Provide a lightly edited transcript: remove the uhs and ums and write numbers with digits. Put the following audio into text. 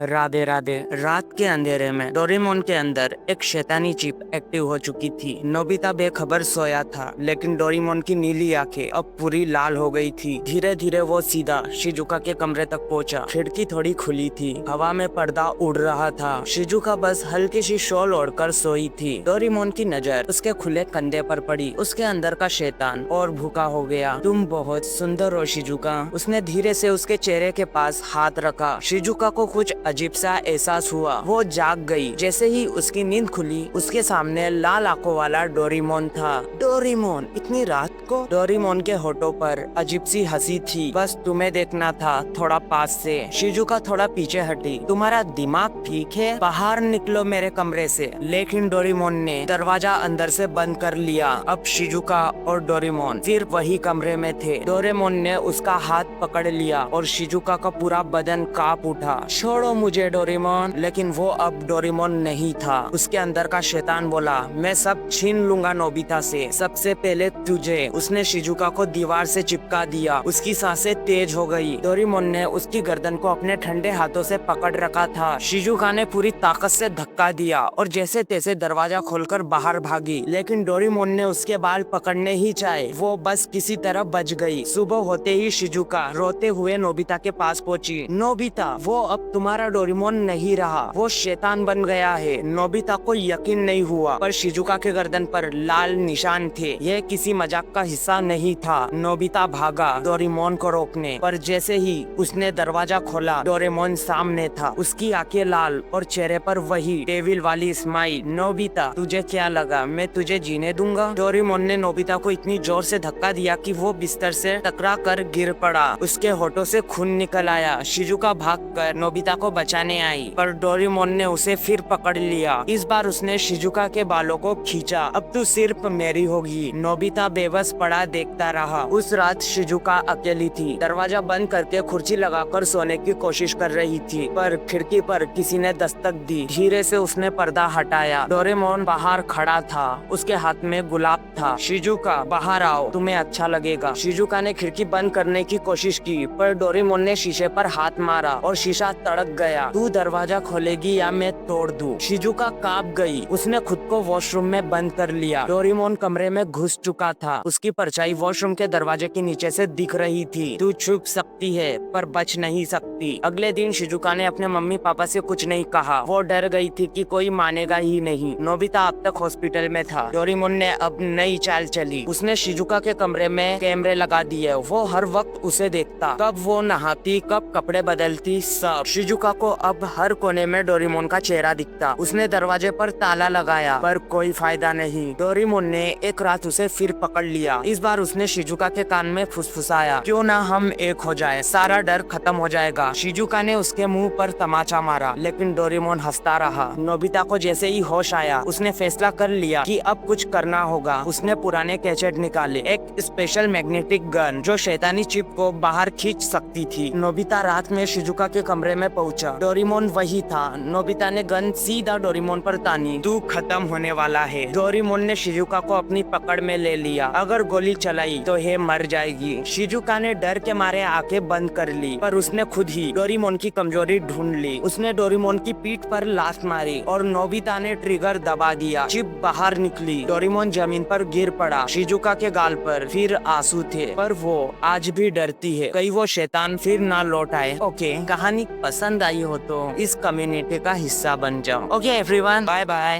राधे राधे। रात के अंधेरे में डोरेमोन के अंदर एक शैतानी चिप एक्टिव हो चुकी थी। नोबिता बेखबर सोया था, लेकिन डोरेमोन की नीली आंखें अब पूरी लाल हो गई थी। धीरे धीरे वो सीधा शिजुका के कमरे तक पहुंचा। खिड़की थोड़ी खुली थी, हवा में पर्दा उड़ रहा था। शिजुका बस हल्की सी शॉल ओढ़कर सोई थी। डोरेमोन की नजर उसके खुले कंधे पर पड़ी। उसके अंदर का शैतान और भूखा हो गया। तुम बहुत सुंदर हो शिजुका। उसने धीरे से उसके चेहरे के पास हाथ रखा। शिजुका को कुछ अजीब सा एहसास हुआ। वो जाग गई। जैसे ही उसकी नींद खुली, उसके सामने लाल आंखों वाला डोरेमोन था। डोरेमोन, इतनी रात को? डोरेमोन के होठों पर अजीब सी हंसी थी। बस तुम्हें देखना था, थोड़ा पास से। शिजुका थोड़ा पीछे हटी। तुम्हारा दिमाग ठीक है? बाहर निकलो मेरे कमरे से। लेकिन डोरेमोन ने दरवाजा अंदर से बंद कर लिया। अब शिजुका और डोरेमोन फिर वही कमरे में थे। डोरेमोन ने उसका हाथ पकड़ लिया और शिजुका का पूरा बदन कांप उठा। छोड़ो मुझे डोरेमोन। लेकिन वो अब डोरेमोन नहीं था। उसके अंदर का शैतान बोला, मैं सब छीन लूंगा नोबिता से, सबसे पहले तुझे। उसने शिजुका को दीवार से चिपका दिया। उसकी सांसें तेज हो गई। डोरेमोन ने उसकी गर्दन को अपने ठंडे हाथों से पकड़ रखा था। शिजुका ने पूरी ताकत से धक्का दिया और जैसे तैसे दरवाजा खोलकर बाहर भागी। लेकिन डोरेमोन ने उसके बाल पकड़ने ही चाहे, वो बस किसी तरह बच गई। सुबह होते ही शिजुका रोते हुए नोबिता के पास पहुंची। नोबिता, वो अब तुम्हारा डोरेमोन नहीं रहा, वो शैतान बन गया है। नोबिता को यकीन नहीं हुआ, पर शिजुका के गर्दन पर लाल निशान थे। यह किसी मजाक का हिस्सा नहीं था। नोबिता भागा डोरेमोन को रोकने, पर जैसे ही उसने दरवाजा खोला, डोरेमोन सामने था। उसकी आंखें लाल और चेहरे पर वही डेविल वाली स्माइल। नोबिता, तुझे क्या लगा मैं तुझे जीने दूंगा? डोरेमोन ने नोबिता को इतनी जोर से धक्का दिया कि वो बिस्तर से टकरा कर गिर पड़ा। उसके होठों से खून निकल आया। शिजुका भागकर नोबिता को बचाने आई, पर डोरेमोन ने उसे फिर पकड़ लिया। इस बार उसने शिजुका के बालों को खींचा। अब तू सिर्फ मेरी होगी। नोबिता बेबस पड़ा देखता रहा। उस रात शिजुका अकेली थी। दरवाजा बंद करके कुर्सी लगाकर सोने की कोशिश कर रही थी, पर खिड़की पर किसी ने दस्तक दी। धीरे से उसने पर्दा हटाया। डोरेमोन बाहर खड़ा था। उसके हाथ में गुलाब था। शिजुका, बाहर आओ, तुम्हें अच्छा लगेगा। शिजुका ने खिड़की बंद करने की कोशिश की, पर डोरेमोन ने शीशे पर हाथ मारा और शीशा तड़क गया। तू दरवाजा खोलेगी या मैं तोड़ दूं? शिजुका कांप गई। उसने खुद को वॉशरूम में बंद कर लिया। डोरेमोन कमरे में घुस चुका था। उसकी परछाई वॉशरूम के दरवाजे के नीचे से दिख रही थी। तू छुप सकती है, पर बच नहीं सकती। अगले दिन शिजुका ने अपने मम्मी पापा से कुछ नहीं कहा। वो डर गई थी कि कोई मानेगा ही नहीं। नोबिता अब तक हॉस्पिटल में था। डोरेमोन ने अब नई चाल चली। उसने शिजुका के कमरे में कैमरे लगा दिए। वो हर वक्त उसे देखता, कब वो नहाती, कब कपड़े बदलती, सब। शिजुका को अब हर कोने में डोरेमोन का चेहरा दिखता। उसने दरवाजे पर ताला लगाया, पर कोई फायदा नहीं। डोरेमोन ने एक रात उसे फिर पकड़ लिया। इस बार उसने शिजुका के कान में फुसफुसाया, क्यों ना हम एक हो जाए, सारा डर खत्म हो जाएगा। शिजुका ने उसके मुंह पर तमाचा मारा, लेकिन डोरेमोन हंसता रहा। नोबिता को जैसे ही होश आया, उसने फैसला कर लिया कि अब कुछ करना होगा। उसने पुराने कैसेट निकाले, एक स्पेशल मैग्नेटिक गन जो शैतानी चिप को बाहर खींच सकती थी। नोबिता रात में शिजुका के कमरे में पहुंचा। डोरेमोन वही था। नोबिता ने गन सीधा डोरेमोन पर तानी। तू खत्म होने वाला है। डोरेमोन ने शिजुका को अपनी पकड़ में ले लिया। अगर गोली चलाई तो ये मर जाएगी। शिजुका ने डर के मारे आंखें बंद कर ली, पर उसने खुद ही डोरेमोन की कमजोरी ढूंढ ली। उसने डोरेमोन की पीठ पर लात मारी और नोबिता ने ट्रिगर दबा दिया। चिप बाहर निकली। डोरेमोन जमीन पर गिर पड़ा। शिजुका के गाल पर फिर आंसू थे, पर वो आज भी डरती है, कहीं वो शैतान फिर ना लौट आए। ओके, कहानी पसंद आई हो तो इस कम्युनिटी का हिस्सा बन जाओ। Okay everyone, bye bye.